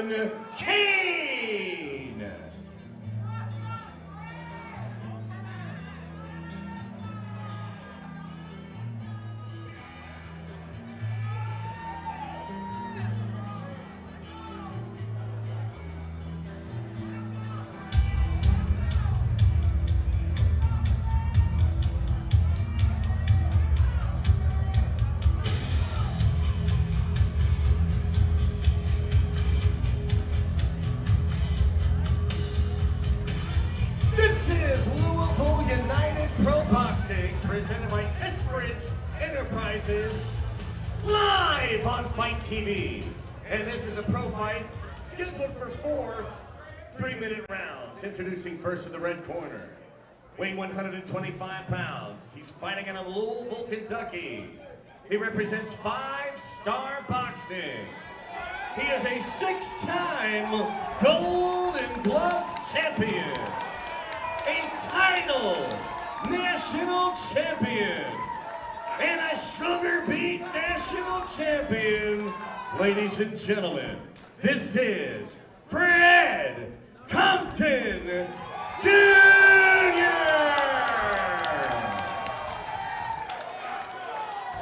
gentlemen, Cain. Louisville United Pro Boxing, presented by Esbridge Enterprises, live on Fight TV. And this is a pro fight scheduled for 4 3-minute rounds. Introducing first in the red corner, weighing 125 pounds. He's fighting out of Louisville, Kentucky. He represents 5-Star Boxing. He is a 6-time Golden Gloves champion, a title national champion, and a Sugar Beet national champion. Ladies and gentlemen, this is Fred Compton Jr.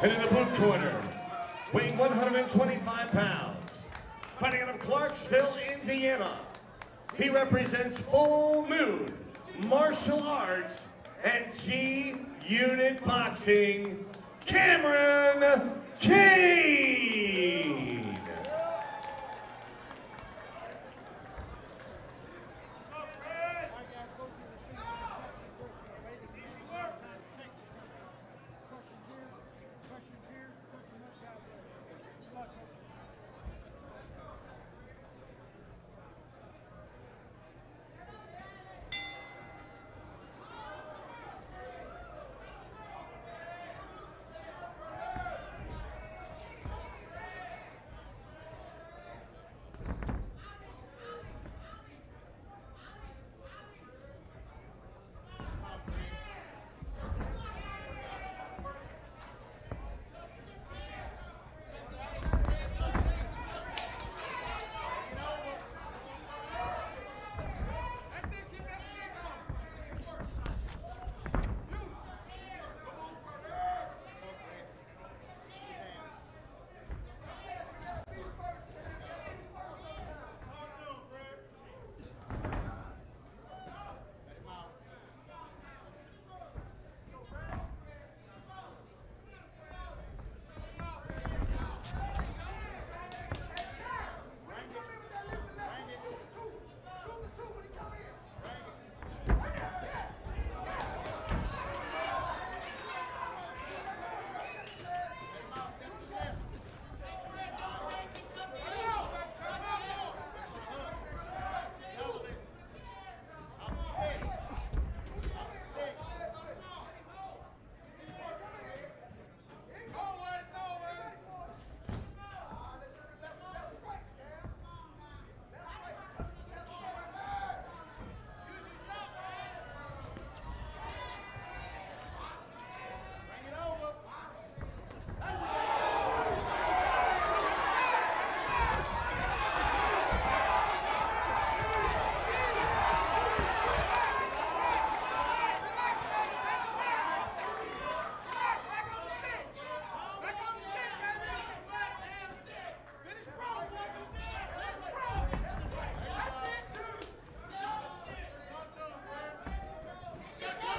And in the blue corner, weighing 125 pounds, fighting out of Clarksville, Indiana, he represents Full Moon Martial Arts and G-Unit Boxing, Cameron Cain.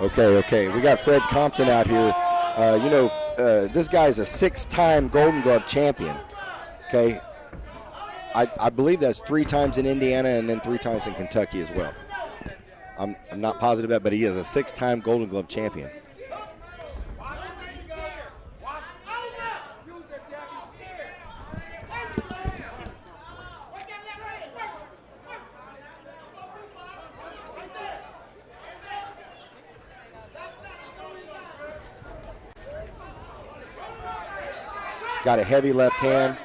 Okay. We got Fred Compton out here. This guy's a 6-time Golden Glove champion. Okay. I believe that's 3 times in Indiana and then 3 times in Kentucky as well. I'm not positive about, but he is a 6-time Golden Glove champion. Got a heavy left hand.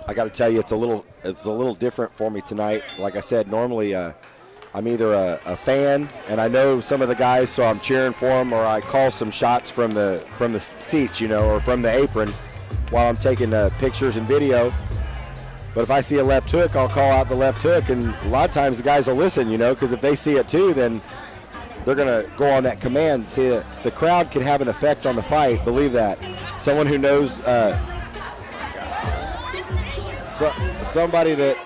I got to tell you, it's a little different for me tonight. Like I said, normally I'm either a fan and I know some of the guys, so I'm cheering for them, or I call some shots from the seats, or from the apron while I'm taking pictures and video. But if I see a left hook, I'll call out the left hook, and a lot of times the guys will listen, because if they see it too, then they're going to go on that command. See, the crowd can have an effect on the fight. Believe that. Someone who knows somebody that.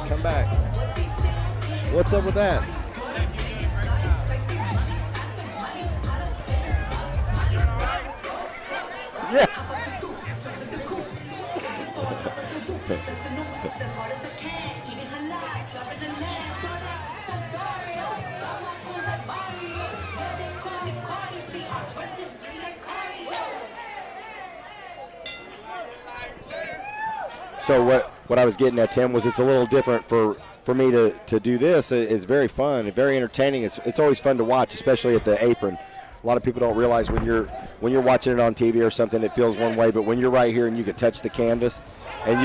Come back. What's up with that? Yeah. So what I was getting at, Tim, was it's a little different for me to do this. It's very fun and very entertaining. It's always fun to watch, especially at the apron. A lot of people don't realize when you're watching it on TV or something, it feels one way, but when you're right here and you can touch the canvas and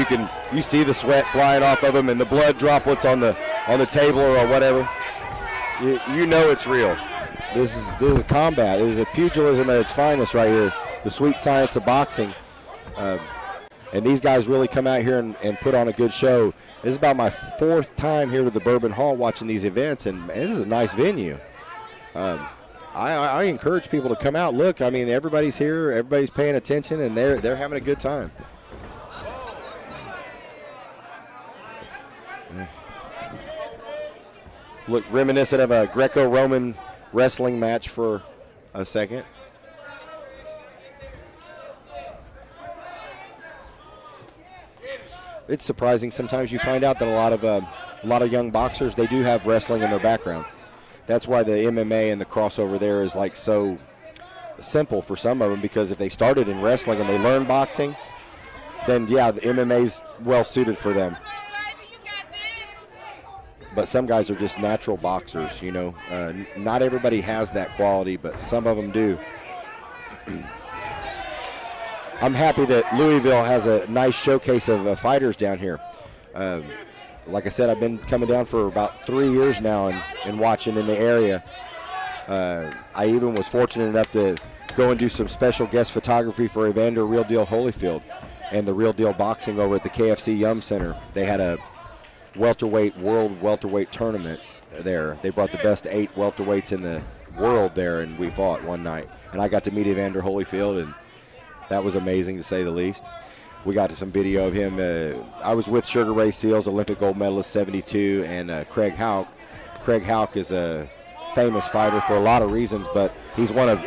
you see the sweat flying off of them and the blood droplets on the table or whatever, you know it's real. This is combat. This is a pugilism at its finest right here. The sweet science of boxing. And these guys really come out here and put on a good show. This is about my 4th time here to the Bourbon Hall watching these events, and this is a nice venue. I encourage people to come out. Look, I mean, everybody's here, everybody's paying attention, and they're having a good time. Look, reminiscent of a Greco-Roman wrestling match for a second. It's surprising sometimes you find out that a lot of young boxers, they do have wrestling in their background. That's why the MMA and the crossover there is like so simple for some of them, because if they started in wrestling and they learned boxing, then yeah, the MMA's well suited for them. But some guys are just natural boxers, Not everybody has that quality, but some of them do. I'm happy that Louisville has a nice showcase of fighters down here. Like I said, I've been coming down for about 3 years now and watching in the area. I even was fortunate enough to go and do some special guest photography for Evander Real Deal Holyfield and the Real Deal Boxing over at the KFC Yum Center. They had a world welterweight tournament there. They brought the best 8 welterweights in the world there, and we fought one night. And I got to meet Evander Holyfield, and that was amazing to say the least. We got to some video of him. I was with Sugar Ray Seals, Olympic gold medalist, 72, and Craig Houck. Craig Houck is a famous fighter for a lot of reasons, but he's one of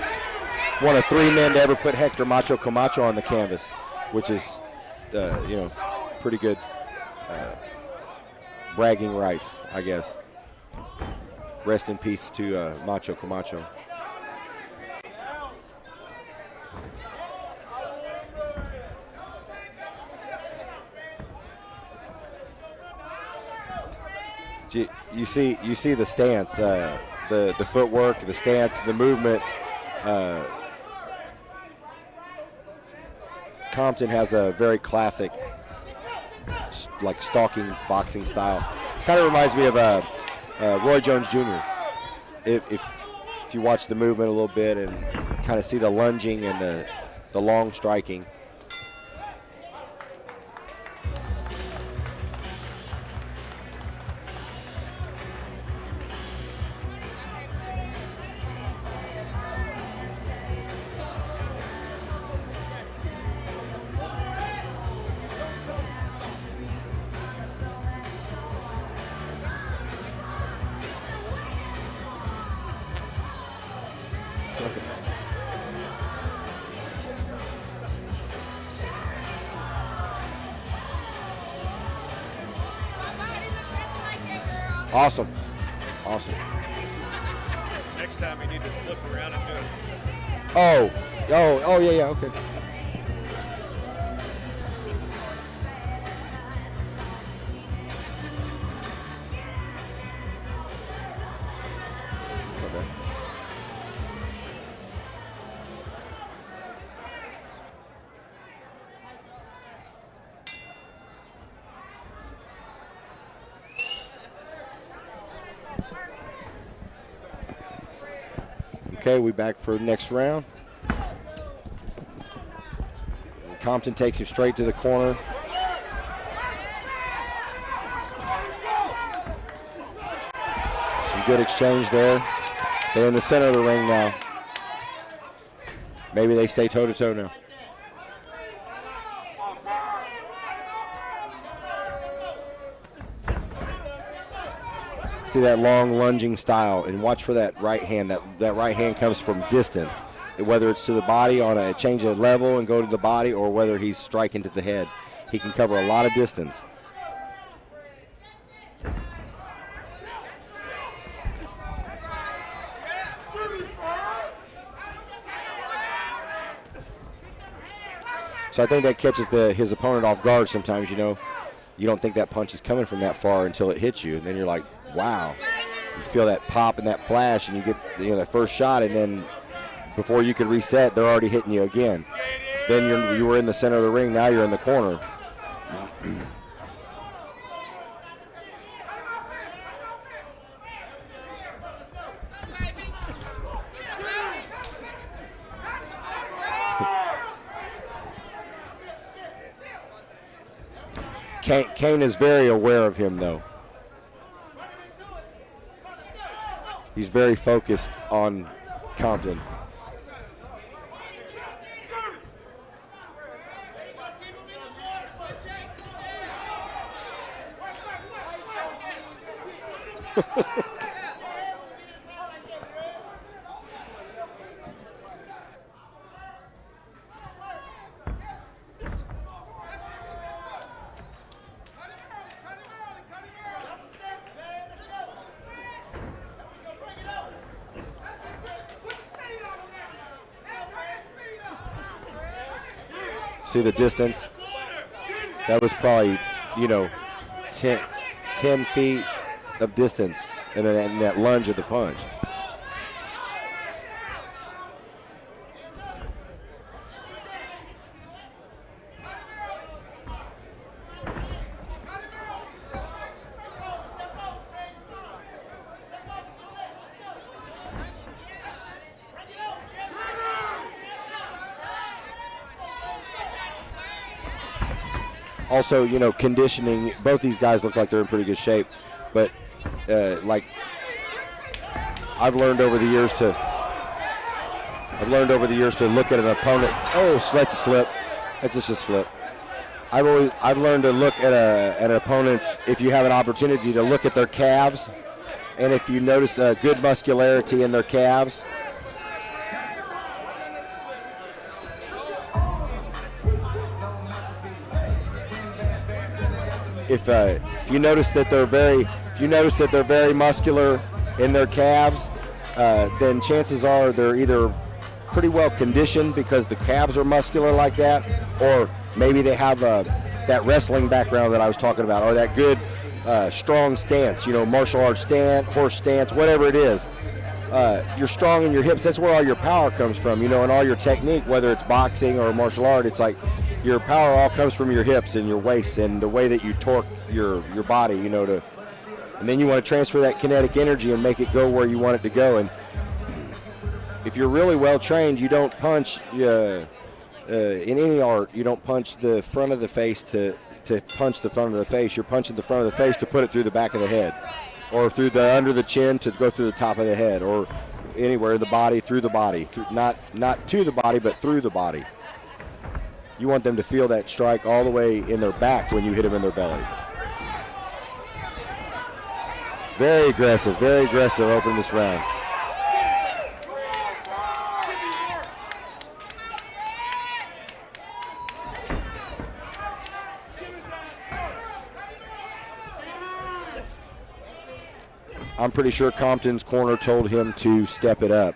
3 men to ever put Hector Macho Camacho on the canvas, which is, pretty good bragging rights, I guess. Rest in peace to Macho Camacho. You see the stance, the footwork, the stance, the movement. Compton has a very classic, like, stalking boxing style. Kind of reminds me of Roy Jones Jr. If you watch the movement a little bit and kind of see the lunging and the long striking. Awesome. Next time you need to flip around and do it. Oh, yeah, okay. Okay, we back for the next round. Compton takes him straight to the corner. Some good exchange there. They're in the center of the ring now. Maybe they stay toe-to-toe now. See that long lunging style, and watch for that right hand. That right hand comes from distance, whether it's to the body on a change of level and go to the body, or whether he's striking to the head. He can cover a lot of distance. So I think that catches his opponent off guard sometimes, you know. You don't think that punch is coming from that far until it hits you, and then you're like, wow. You feel that pop and that flash, and you get that first shot, and then before you could reset, they're already hitting you again. Then you were in the center of the ring, now you're in the corner. Cain is very aware of him, though. He's very focused on Compton. See the distance? That was probably, 10 feet of distance, and then that lunge of the punch. Also, conditioning, both these guys look like they're in pretty good shape, but I've learned over the years to look at an opponent. Oh, so that's a slip. That's just a slip. I've learned to look at an opponent's, if you have an opportunity to look at their calves, and if you notice a good muscularity in their calves, if you notice that they're very muscular in their calves, then chances are they're either pretty well conditioned because the calves are muscular like that, or maybe they have that wrestling background that I was talking about, or that good strong stance, martial arts stance, horse stance, whatever it is. You're strong in your hips. That's where all your power comes from, and all your technique, whether it's boxing or martial art. It's like your power all comes from your hips and your waist and the way that you torque your body, and then you want to transfer that kinetic energy and make it go where you want it to go. And if you're really well trained, you don't punch in any art. You don't punch the front of the face to punch the front of the face. You're punching the front of the face to put it through the back of the head, or through the under the chin to go through the top of the head, or anywhere in the body, through the body, not to the body, but through the body. You want them to feel that strike all the way in their back when you hit them in their belly. Very aggressive opening this round. I'm pretty sure Compton's corner told him to step it up.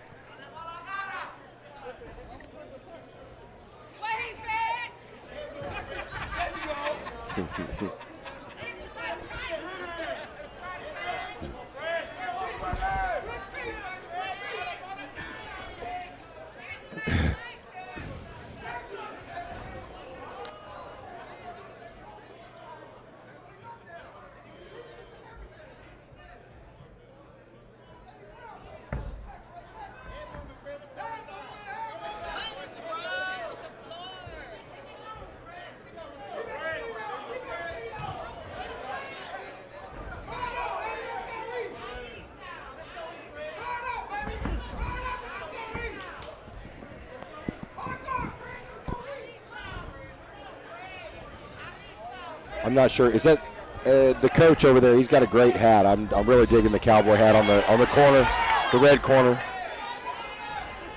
I'm not sure. Is that the coach over there? He's got a great hat. I'm really digging the cowboy hat on the corner, the red corner.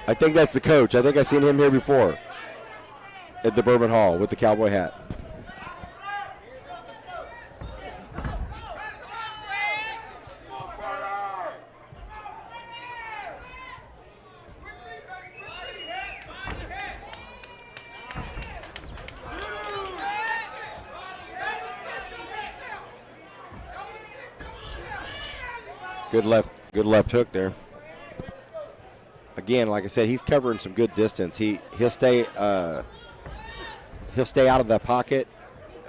I think that's the coach. I think I've seen him here before at the Bourbon Hall with the cowboy hat. Good left hook there. Again, like I said, he's covering some good distance. He'll stay out of the pocket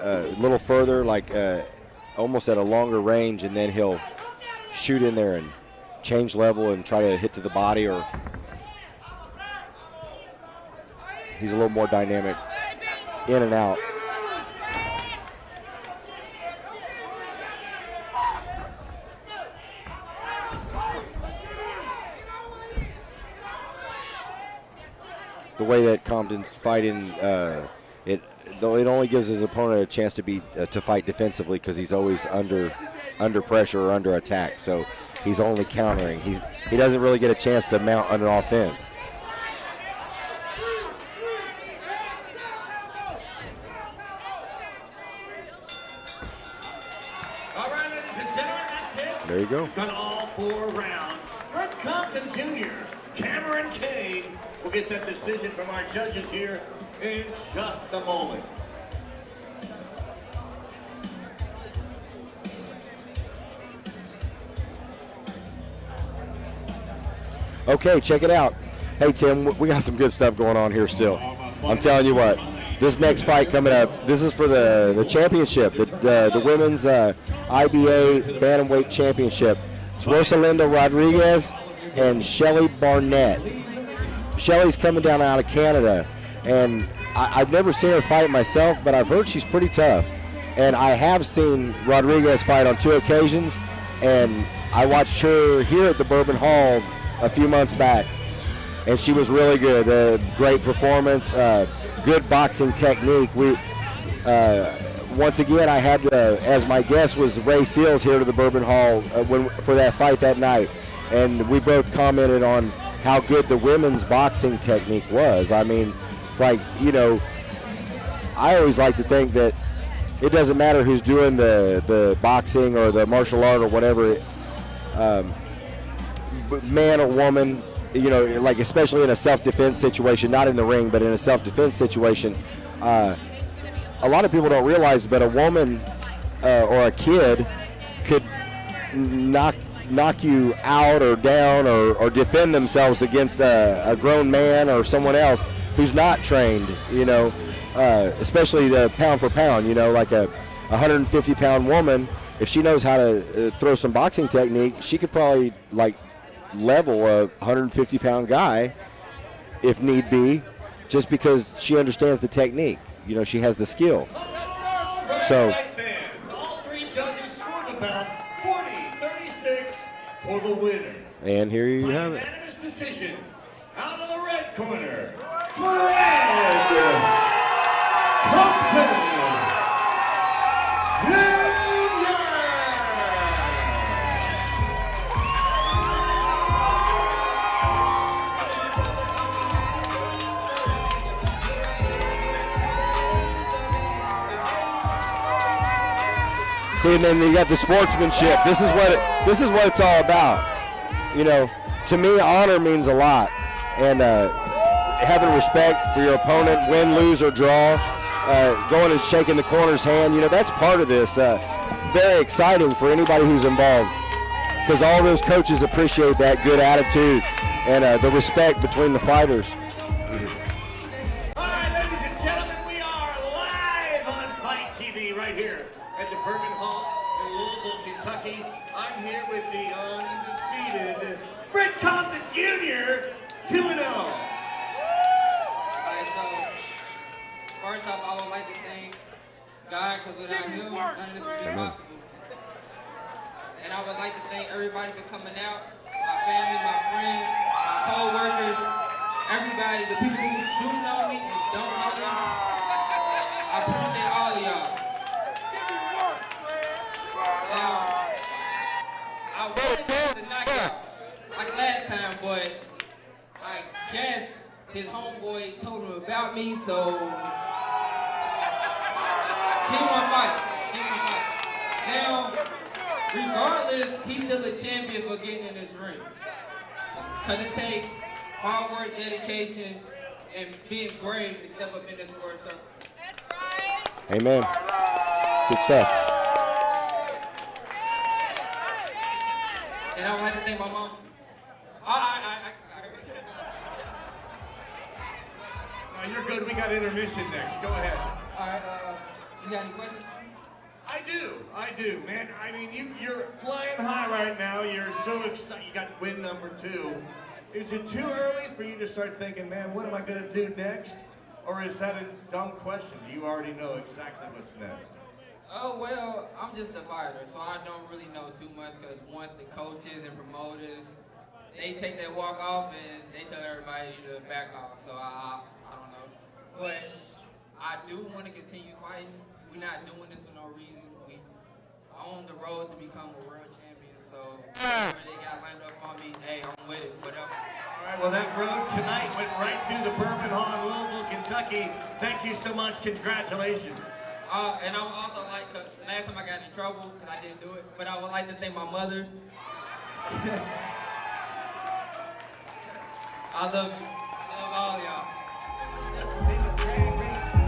a little further, like almost at a longer range, and then he'll shoot in there and change level and try to hit to the body, or he's a little more dynamic in and out. The way that Compton's fighting, it only gives his opponent a chance to fight defensively, because he's always under pressure or under attack. So he's only countering. He doesn't really get a chance to mount an offense. All right, ladies and gentlemen, that's it. There you go. Done all 4 rounds. Fred Compton Jr., Cameron Cain. We'll get that decision from our judges here in just a moment. Okay, check it out. Hey, Tim, we got some good stuff going on here still. I'm telling you what, this next fight coming up, this is for the championship, the women's IBA Bantamweight Championship. It's Rosalindo Rodriguez and Shelly Barnett. Shelly's coming down out of Canada, and I've never seen her fight myself, but I've heard she's pretty tough. And I have seen Rodriguez fight on 2 occasions, and I watched her here at the Bourbon Hall a few months back, and she was really good. Great performance, good boxing technique. Once again, I had as my guest was Ray Seals here to the Bourbon Hall for that fight that night, and we both commented on how good the women's boxing technique was. I mean, it's like, I always like to think that it doesn't matter who's doing the boxing or the martial art or whatever, man or woman, like especially in a self-defense situation, not in the ring, but in a self-defense situation, a lot of people don't realize, but a woman or a kid could knock you out or down or defend themselves against a grown man or someone else who's not trained, especially the pound for pound, like a 150-pound woman. If she knows how to throw some boxing technique, she could probably level a 150-pound guy if need be, just because she understands the technique. She has the skill. So all 3 judges scored the bout 40-36 for the winner. And here you have it. Unanimous decision out of the red corner, Fred Compton Jr. See, and then you got the sportsmanship. This is what it's all about. To me, honor means a lot, and having respect for your opponent, win, lose, or draw, going and shaking the corner's hand. That's part of this. Very exciting for anybody who's involved, because all those coaches appreciate that good attitude and the respect between the fighters. All right, ladies and gentlemen, we are live on Fight TV right here at the Bourbon Hall in Louisville, Kentucky. I'm here with the undefeated Fred Compton Jr. 2-0. Alright, so first off, I would like to thank God, because without Him, none of this would be possible. And I would like to thank everybody for coming out, my family, my friends, my co-workers, everybody, the people who do know me and don't know me. I appreciate all of y'all. his homeboy told him about me, so he won't fight. He won't fight. Now, regardless, he's still a champion for getting in this ring. Because it takes hard work, dedication, and being brave to step up in this sport. So. That's right. Amen. Good stuff. And I would like to thank my mom. No, you're good. We got intermission next. Go ahead. All right, you got any questions? I do, man. I mean, you're flying high right now. You're so excited. You got win number 2. Is it too early for you to start thinking, man, what am I going to do next? Or is that a dumb question? Do you already know exactly what's next? Oh, well, I'm just a fighter, so I don't really know too much because once the coaches and promoters, they take that walk off and they tell everybody to back off, so I don't know. But I do want to continue fighting. We're not doing this for no reason. We on the road to become a world champion, so whatever they got lined up for me, hey, I'm with it, whatever. All right, well, that road tonight went right through the Bourbon Hall in Louisville, Kentucky. Thank you so much. Congratulations. And I would also like, cause last time I got in trouble because I didn't do it, but I would like to thank my mother. I love you. I love all y'all.